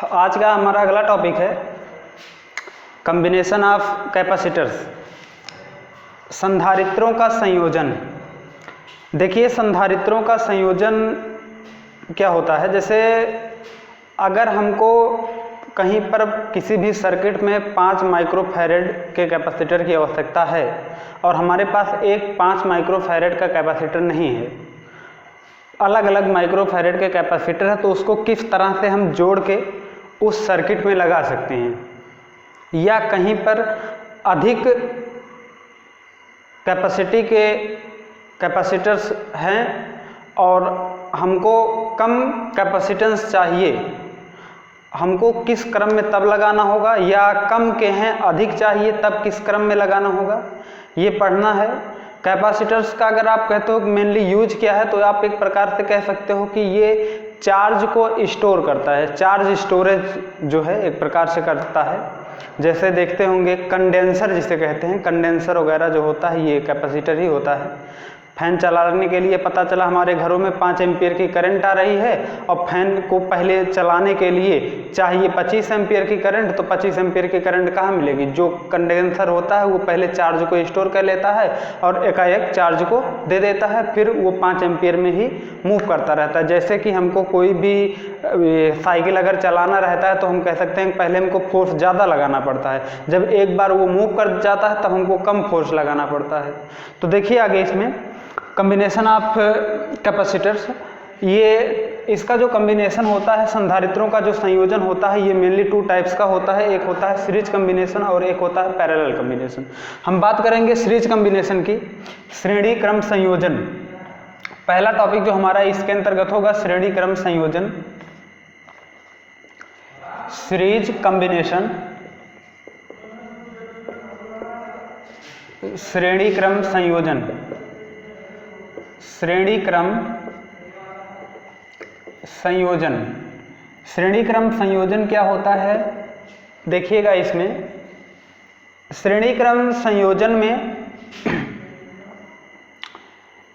आज का हमारा अगला टॉपिक है कॉम्बिनेशन ऑफ कैपेसिटर्स, संधारित्रों का संयोजन। देखिए, संधारित्रों का संयोजन क्या होता है। जैसे अगर हमको कहीं पर किसी भी सर्किट में 5 माइक्रोफैरेड के कैपेसिटर की आवश्यकता है और हमारे पास एक 5 माइक्रोफैरेड का कैपेसिटर नहीं है, अलग अलग माइक्रोफैरेड के कैपेसिटर है, तो उसको किस तरह से हम जोड़ के उस सर्किट में लगा सकते हैं। या कहीं पर अधिक कैपेसिटी के कैपेसिटर्स हैं और हमको कम कैपेसिटेंस चाहिए, हमको किस क्रम में तब लगाना होगा, या कम के हैं अधिक चाहिए तब किस क्रम में लगाना होगा, ये पढ़ना है। कैपेसिटर्स का अगर आप कहते हो कि मेनली यूज क्या है, तो आप एक प्रकार से कह सकते हो कि ये चार्ज को स्टोर करता है, चार्ज स्टोरेज जो है एक प्रकार से करता है। जैसे देखते होंगे कंडेंसर जिसे कहते हैं, कंडेंसर वगैरह जो होता है ये कैपेसिटर ही होता है। फैन चलाने के लिए पता चला हमारे घरों में 5 एम्पियर की करंट आ रही है और फैन को पहले चलाने के लिए चाहिए 25 एम्पियर की करंट, तो 25 एम्पियर की करंट कहाँ मिलेगी। जो कंडेंसर होता है वो पहले चार्ज को स्टोर कर लेता है और एकाएक चार्ज को दे देता है, फिर वो 5 एम्पियर में ही मूव करता रहता है। जैसे कि हमको कोई भी साइकिल अगर चलाना रहता है तो हम कह सकते हैं पहले हमको फोर्स ज़्यादा लगाना पड़ता है, जब एक बार वो मूव कर जाता है तब हमको कम फोर्स लगाना पड़ता है। तो देखिए आगे इसमें कॉम्बिनेशन ऑफ कैपेसिटर्स, ये इसका जो कॉम्बिनेशन होता है, संधारित्रों का जो संयोजन होता है, ये मेनली 2 टाइप्स का होता है। एक होता है सीरीज कॉम्बिनेशन और एक होता है पैरेलल कॉम्बिनेशन। हम बात करेंगे सीरीज कॉम्बिनेशन की, श्रेणी क्रम संयोजन। पहला टॉपिक जो हमारा इसके अंतर्गत होगा श्रेणी क्रम संयोजन, सीरीज कॉम्बिनेशन, श्रेणी क्रम संयोजन। श्रेणी क्रम संयोजन, श्रेणी क्रम संयोजन क्या होता है देखिएगा। इसमें श्रेणी क्रम संयोजन में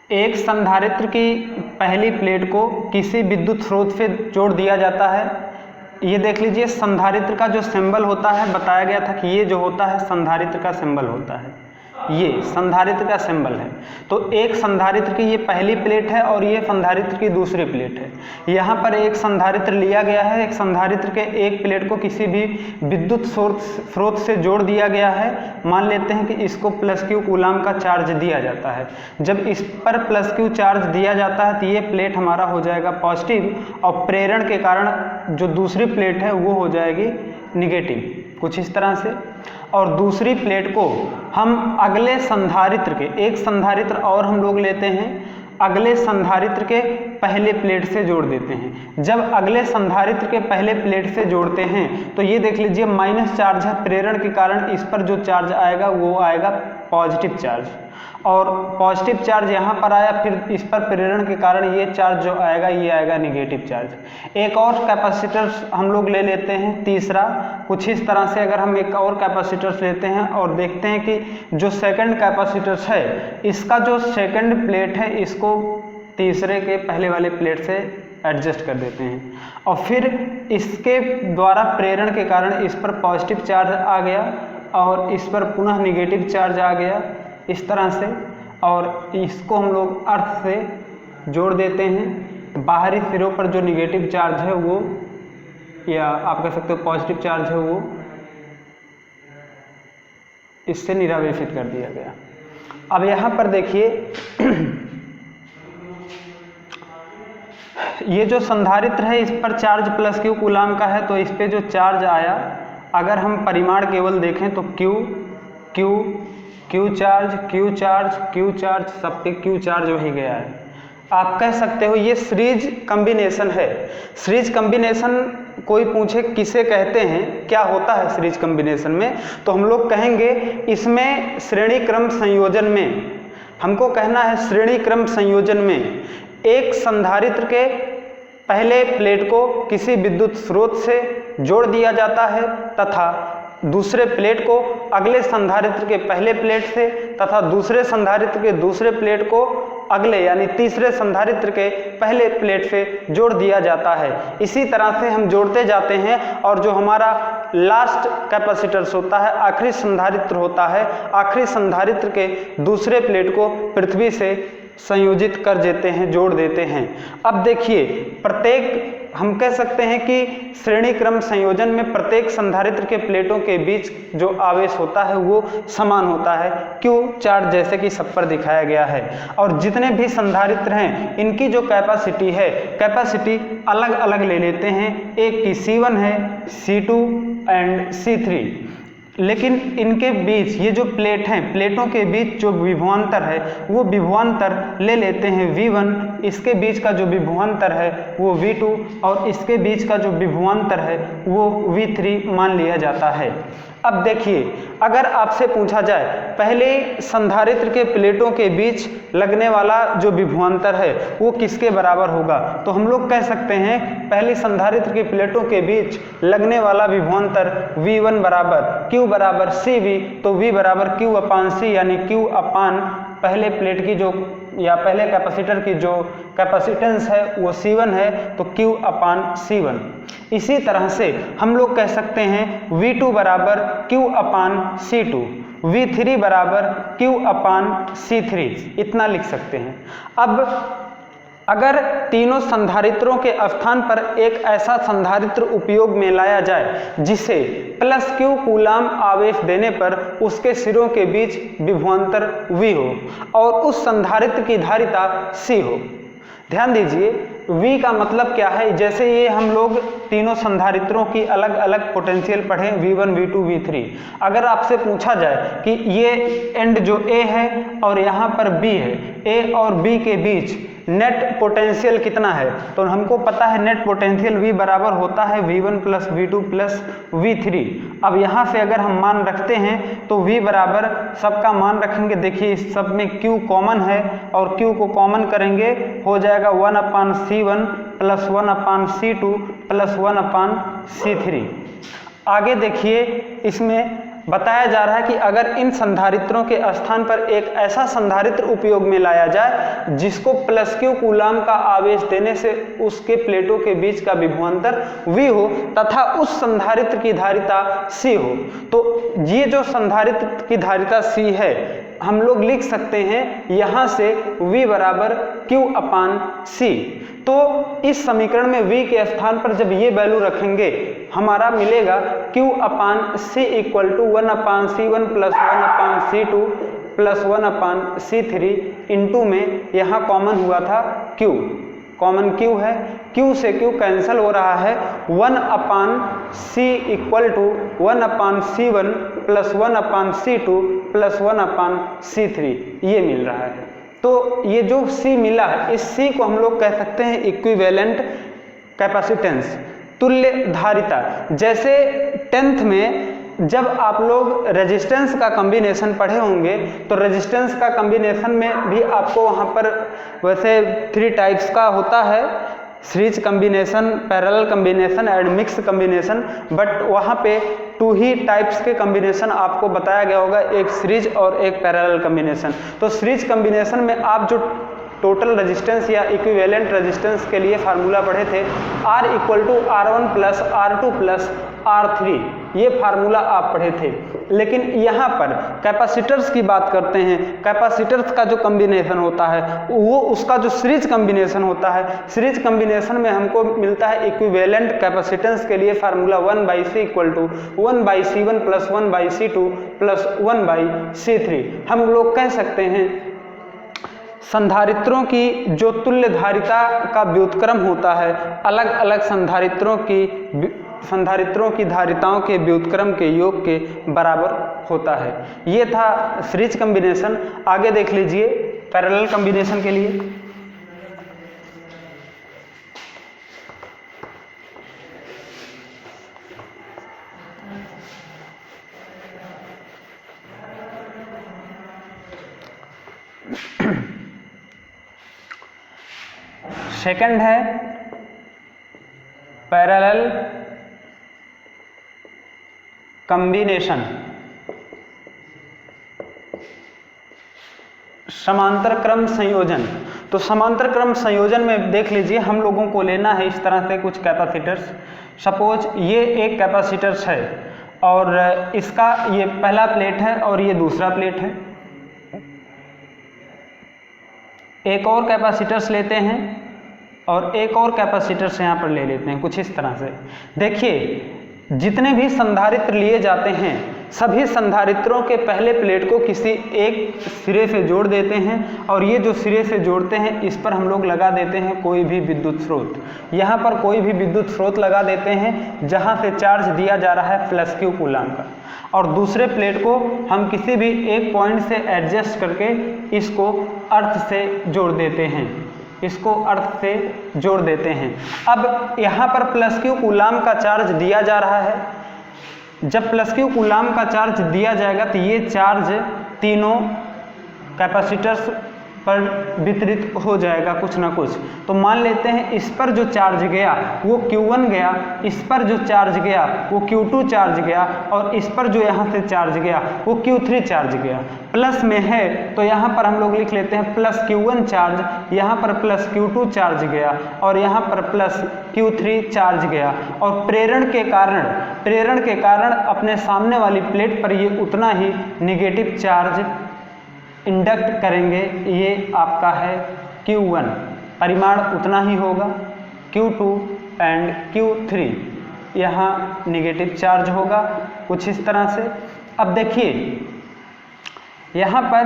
एक संधारित्र की पहली प्लेट को किसी विद्युत स्रोत से जोड़ दिया जाता है। ये देख लीजिए, संधारित्र का जो सिंबल होता है, बताया गया था कि ये जो होता है संधारित्र का सिंबल होता है, ये संधारित्र का सिंबल है। तो एक संधारित्र की ये पहली प्लेट है और ये संधारित्र की दूसरी प्लेट है। यहाँ पर एक संधारित्र लिया गया है, एक संधारित्र के एक प्लेट को किसी भी विद्युत स्रोत से जोड़ दिया गया है। मान लेते हैं कि इसको +Q कूलाम का चार्ज दिया जाता है। जब इस पर +Q चार्ज दिया जाता है तो ये प्लेट हमारा हो जाएगा पॉजिटिव और प्रेरण के कारण जो दूसरी प्लेट है वो हो जाएगी निगेटिव, कुछ इस तरह से। और दूसरी प्लेट को हम अगले संधारित्र के, एक संधारित्र और हम लोग लेते हैं, अगले संधारित्र के पहले प्लेट से जोड़ देते हैं। जब अगले संधारित्र के पहले प्लेट से जोड़ते हैं तो ये देख लीजिए माइनस चार्ज है, प्रेरण के कारण इस पर जो चार्ज आएगा वो आएगा पॉजिटिव चार्ज, और पॉजिटिव चार्ज यहाँ पर आया, फिर इस पर प्रेरण के कारण ये चार्ज जो आएगा ये आएगा निगेटिव चार्ज। एक और कैपेसिटर हम लोग ले लेते हैं, तीसरा कुछ इस तरह से। अगर हम एक और कैपेसिटर लेते हैं और देखते हैं कि जो सेकंड कैपेसिटर है, इसका जो सेकंड प्लेट है इसको तीसरे के पहले वाले प्लेट से एडजस्ट कर देते हैं और फिर इसके द्वारा प्रेरण के कारण इस पर पॉजिटिव चार्ज आ गया और इस पर पुनः निगेटिव चार्ज आ गया इस तरह से, और इसको हम लोग अर्थ से जोड़ देते हैं। बाहरी सिरों पर जो निगेटिव चार्ज है वो, या आप कह सकते हो पॉजिटिव चार्ज है, वो इससे निरावेशित कर दिया गया। अब यहाँ पर देखिए ये जो संधारित्र है इस पर चार्ज +Q कूलाम का है, तो इस पे जो चार्ज आया, अगर हम परिमाण केवल देखें तो Q चार्ज, सब पे Q चार्ज वही गया है। आप कह सकते हो ये सीरीज कॉम्बिनेशन है। सीरीज कॉम्बिनेशन कोई पूछे किसे कहते हैं, क्या होता है सीरीज कॉम्बिनेशन में, तो हम लोग कहेंगे इसमें श्रेणी क्रम संयोजन में, हमको कहना है श्रेणी क्रम संयोजन में एक संधारित्र के पहले प्लेट को किसी विद्युत स्रोत से जोड़ दिया जाता है तथा दूसरे प्लेट को अगले संधारित्र के पहले प्लेट से तथा दूसरे संधारित्र के दूसरे प्लेट को अगले यानी तीसरे संधारित्र के पहले प्लेट से जोड़ दिया जाता है। इसी तरह से हम जोड़ते जाते हैं और जो हमारा लास्ट कैपेसिटर्स होता है, आखिरी संधारित्र होता है, आखिरी संधारित्र के दूसरे प्लेट को पृथ्वी से संयोजित कर देते हैं, जोड़ देते हैं। अब देखिए, प्रत्येक हम कह सकते हैं कि श्रेणी क्रम संयोजन में प्रत्येक संधारित्र के प्लेटों के बीच जो आवेश होता है वो समान होता है, क्यू चार्ट जैसे कि सब पर दिखाया गया है। और जितने भी संधारित्र हैं इनकी जो कैपेसिटी है, कैपेसिटी अलग अलग ले लेते हैं। एक की C1 है, C2 एंड C3, लेकिन इनके बीच ये जो प्लेट हैं, प्लेटों के बीच जो विभवांतर है वो विभवांतर ले लेते हैं V1, इसके बीच का जो विभवांतर है वो V2 और इसके बीच का जो विभवांतर है वो V3 मान लिया जाता है। अब देखिए, अगर आपसे पूछा जाए पहले संधारित्र के प्लेटों के बीच लगने वाला जो विभवांतर है वो किसके बराबर होगा, तो हम लोग कह सकते हैं पहले संधारित्र के प्लेटों के बीच लगने वाला विभवांतर V1 बराबर Q बराबर CV, तो V बराबर Q अपान C, यानी Q अपान पहले प्लेट की जो या पहले कैपेसिटर की जो कैपेसिटेंस है वो C1 है, तो Q अपान C1। इसी तरह से हम लोग कह सकते हैं V2 बराबर Q अपान C2, V3 बराबर Q अपान C3, इतना लिख सकते हैं। अब अगर तीनों संधारित्रों के स्थान पर एक ऐसा संधारित्र उपयोग में लाया जाए जिसे प्लस Q कूलाम आवेश देने पर उसके सिरों के बीच विभवांतर V हो और उस संधारित्र की धारिता C हो। ध्यान दीजिए, V का मतलब क्या है, जैसे ये हम लोग तीनों संधारित्रों की अलग अलग पोटेंशियल पढ़े, V1, V2, V3। अगर आपसे पूछा जाए कि ये एंड जो A है और यहाँ पर B है, A और B के बीच नेट पोटेंशियल कितना है, तो हमको पता है नेट पोटेंशियल V बराबर होता है V1 plus V2 plus V3। अब यहाँ से अगर हम मान रखते हैं तो V बराबर सबका मान रखेंगे, देखिए इस सब में Q कॉमन है और Q को कॉमन करेंगे हो जाएगा 1 upon C1 plus 1 upon C2 plus 1 upon C3। आगे देखिए, इसमें बताया जा रहा है कि अगर इन संधारित्रों के स्थान पर एक ऐसा संधारित्र उपयोग में लाया जाए जिसको प्लस Q कूलाम का आवेश देने से उसके प्लेटों के बीच का विभवांतर V हो तथा उस संधारित्र की धारिता C हो, तो ये जो संधारित्र की धारिता C है हम लोग लिख सकते हैं यहाँ से V बराबर Q अपान C। तो इस समीकरण में V के स्थान पर जब ये वैल्यू रखेंगे हमारा मिलेगा Q upon C equal to 1 upon C1 plus 1 upon C2 plus 1 upon C3 into में यहाँ कॉमन हुआ था Q, कॉमन Q है, Q से Q कैंसिल हो रहा है, 1 upon C equal to 1 upon C1 plus 1 upon C2 plus 1 upon C3 ये मिल रहा है। तो ये जो C मिला है, इस C को हम लोग कह सकते हैं इक्विवेलेंट कैपेसिटेंस, तुल्य धारिता। जैसे 10th में जब आप लोग रेजिस्टेंस का कॉम्बिनेशन पढ़े होंगे तो रेजिस्टेंस का कॉम्बिनेशन में भी आपको वहाँ पर वैसे 3 टाइप्स का होता है, series combination, parallel combination and mix combination, but वहाँ पे 2 ही टाइप्स के कॉम्बिनेशन आपको बताया गया होगा, एक सीरीज और एक पैरेलल कॉम्बिनेशन। तो सीरीज कॉम्बिनेशन में आप जो टोटल रेजिस्टेंस या इक्विवेलेंट रेजिस्टेंस के लिए फार्मूला पढ़े थे, R equal to R1 plus R2 plus R3, ये फार्मूला आप पढ़े थे। लेकिन यहाँ पर कैपेसिटर्स की बात करते हैं, कैपेसिटर्स का जो कॉम्बिनेशन होता है वो उसका जो सीरीज कॉम्बिनेशन होता है, सीरीज कॉम्बिनेशन में हमको मिलता है इक्विवेलेंट कैपेसिटेंस के लिए formula 1/C equal to 1/C1 plus 1/C2 plus 1/C3। हम लोग कह सकते हैं संधारित्रों की जो तुल्य धारिता का व्युत्क्रम होता है अलग अलग संधारित्रों की धारिताओं के व्युत्क्रम के योग के बराबर होता है। ये था सीरीज कॉम्बिनेशन। आगे देख लीजिए पैरेलल कॉम्बिनेशन के लिए। सेकंड है पैरेलल कॉम्बिनेशन, समांतर क्रम संयोजन। तो समांतर क्रम संयोजन में देख लीजिए, हम लोगों को लेना है इस तरह से कुछ कैपेसिटर्स। सपोज ये एक कैपेसिटर्स है और इसका ये पहला प्लेट है और ये दूसरा प्लेट है। एक और कैपेसिटर्स लेते हैं और एक और कैपेसिटर्स यहाँ पर ले लेते हैं कुछ इस तरह से। देखिए जितने भी संधारित्र लिए जाते हैं सभी संधारित्रों के पहले प्लेट को किसी एक सिरे से जोड़ देते हैं और ये जो सिरे से जोड़ते हैं इस पर हम लोग लगा देते हैं कोई भी विद्युत स्रोत। यहाँ पर कोई भी विद्युत स्रोत लगा देते हैं जहाँ से चार्ज दिया जा रहा है +Q कूलाम का, और दूसरे प्लेट को हम किसी भी एक पॉइंट से एडजस्ट करके इसको अर्थ से जोड़ देते हैं, इसको अर्थ से जोड़ देते हैं। अब यहाँ पर +Q कूलाम का चार्ज दिया जा रहा है। जब +Q कूलाम का चार्ज दिया जाएगा तो ये चार्ज तीनों कैपेसिटर्स पर वितरित हो जाएगा कुछ ना कुछ। तो मान लेते हैं इस पर जो चार्ज गया वो Q1 गया, इस पर जो चार्ज गया वो Q2 चार्ज गया, और इस पर जो यहाँ से चार्ज गया वो Q3 चार्ज गया। प्लस में है तो यहाँ पर हम लोग लिख लेते हैं +Q1 चार्ज, यहाँ पर +Q2 चार्ज गया और यहाँ पर +Q3 चार्ज गया। और प्रेरण के कारण अपने सामने वाली प्लेट पर ये उतना ही नेगेटिव चार्ज इंडक्ट करेंगे। ये आपका है Q1, परिमाण उतना ही होगा। Q2 एंड Q3 यहाँ नेगेटिव चार्ज होगा कुछ इस तरह से। अब देखिए यहाँ पर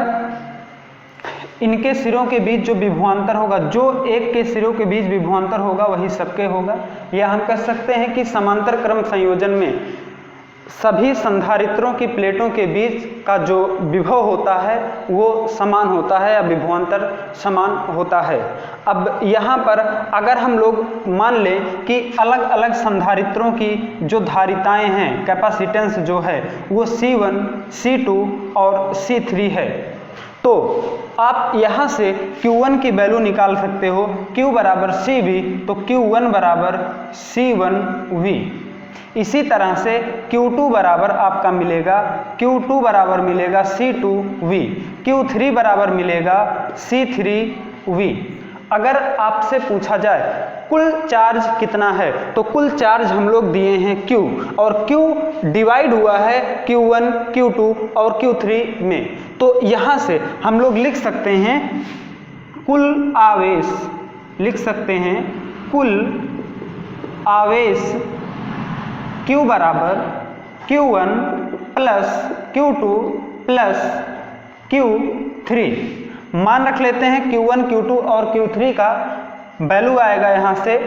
इनके सिरों के बीच जो विभवांतर होगा, जो एक के सिरों के बीच विभवांतर होगा वही सबके होगा। या हम कह सकते हैं कि समांतर क्रम संयोजन में सभी संधारित्रों की प्लेटों के बीच का जो विभव होता है वो समान होता है या विभवांतर समान होता है। अब यहाँ पर अगर हम लोग मान लें कि अलग अलग संधारित्रों की जो धारिताएं हैं, कैपेसिटेंस जो है वो C1, C2 और C3 है, तो आप यहाँ से Q1 की वैल्यू निकाल सकते हो। Q बराबर CV तो Q1 बराबर C1V। इसी तरह से Q2 बराबर आपका मिलेगा, Q2 बराबर मिलेगा C2V, Q3 बराबर मिलेगा C3V। अगर आपसे पूछा जाए कुल चार्ज कितना है तो कुल चार्ज हम लोग दिए हैं Q, और Q डिवाइड हुआ है Q1, Q2 और Q3 में। तो यहाँ से हम लोग लिख सकते हैं कुल आवेश, लिख सकते हैं कुल आवेश Q बराबर Q1 plus Q2 plus Q3। मान रख लेते हैं Q1, Q2 और Q3 का वैल्यू आएगा यहाँ से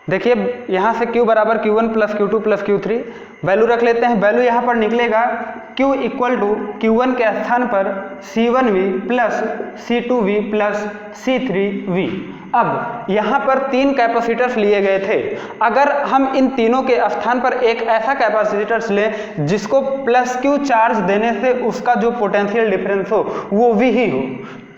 देखिए यहाँ से Q बराबर Q1 plus Q2 plus Q3 value रख लेते हैं। वैल्यू यहाँ पर निकलेगा Q इक्वल टू Q1 के स्थान पर C1V plus C2V plus C3V। अब यहाँ पर तीन कैपेसिटर्स लिए गए थे। अगर हम इन तीनों के स्थान पर एक ऐसा कैपेसिटर्स लें जिसको +Q चार्ज देने से उसका जो पोटेंशियल डिफरेंस हो वो V ही हो,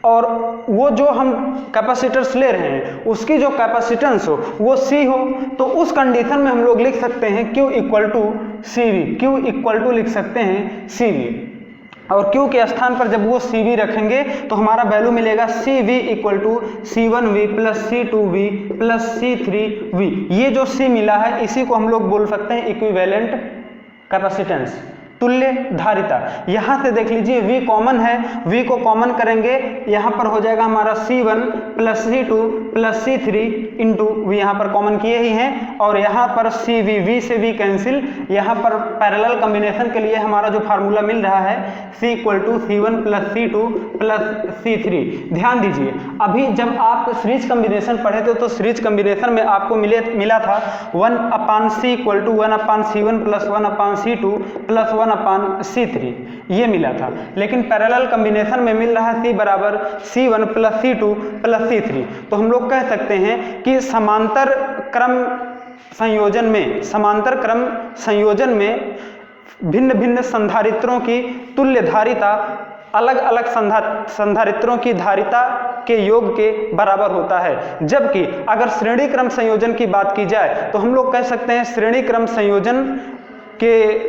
और वो जो हम कैपेसिटर्स ले रहे हैं उसकी जो कैपेसिटेंस हो वो C हो, तो उस कंडीशन में हम लोग लिख सकते हैं Q equal to CV, Q equal to लिख सकते हैं CV, और Q के स्थान पर जब वो CV रखेंगे तो हमारा वैल्यू मिलेगा CV equal to C1V plus C2V plus C3V। ये जो C मिला है इसी को हम लोग बोल सकते हैं इक्विवेलेंट कैपेसिटेंस, तुल्य धारिता। यहाँ से देख लीजिए V कॉमन है, V को कॉमन करेंगे यहाँ पर हो जाएगा हमारा C1 plus C2 plus C3 into V, यहाँ पर कॉमन किए ही हैं, और यहाँ पर CV, V से V कैंसिल। यहाँ पर पैरेलल कॉम्बिनेशन के लिए हमारा जो फार्मूला मिल रहा है C equal to C1 plus C2 plus C3। ध्यान दीजिए अभी जब आप सीरीज कॉम्बिनेशन पढ़े थे तो सीरीज कॉम्बिनेशन में आपको मिला था 1/C equal to 1/C1 plus 1/C2 plus 1/C3, ये मिला था। लेकिन पैरेलल कॉम्बिनेशन में मिल रहा है C बराबर C1 plus C2 plus C3। तो हम लोग कह सकते हैं कि समांतर क्रम संयोजन में भिन्न भिन्न संधारित्रों की तुल्य धारिता अलग अलग संधारित्रों की धारिता के योग के बराबर होता है। जबकि अगर श्रेणी क्रम संयोजन की बात की जाए तो हम लोग कह सकते हैं श्रेणी क्रम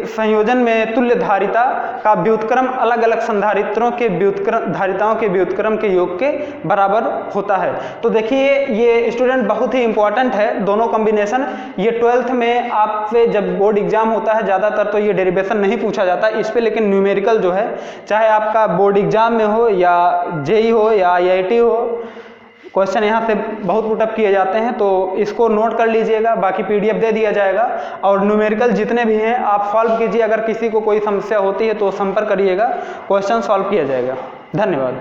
संयोजन में तुल्य धारिता का व्युत्क्रम अलग अलग संधारित्रों के धारिताओं के व्युत्क्रम के योग के बराबर होता है। तो देखिए ये स्टूडेंट बहुत ही इंपॉर्टेंट है दोनों कॉम्बिनेशन। ये 12th में आपसे जब बोर्ड एग्जाम होता है ज़्यादातर तो ये डेरिवेशन नहीं पूछा जाता इस पे, लेकिन न्यूमेरिकल जो है चाहे आपका बोर्ड एग्जाम में हो या जेई हो या IIT हो, क्वेश्चन यहाँ से बहुत पुटअप किए जाते हैं। तो इसको नोट कर लीजिएगा, बाकी PDF दे दिया जाएगा और न्यूमेरिकल जितने भी हैं आप सॉल्व कीजिए। अगर किसी को कोई समस्या होती है तो संपर्क करिएगा, क्वेश्चन सॉल्व किया जाएगा। धन्यवाद।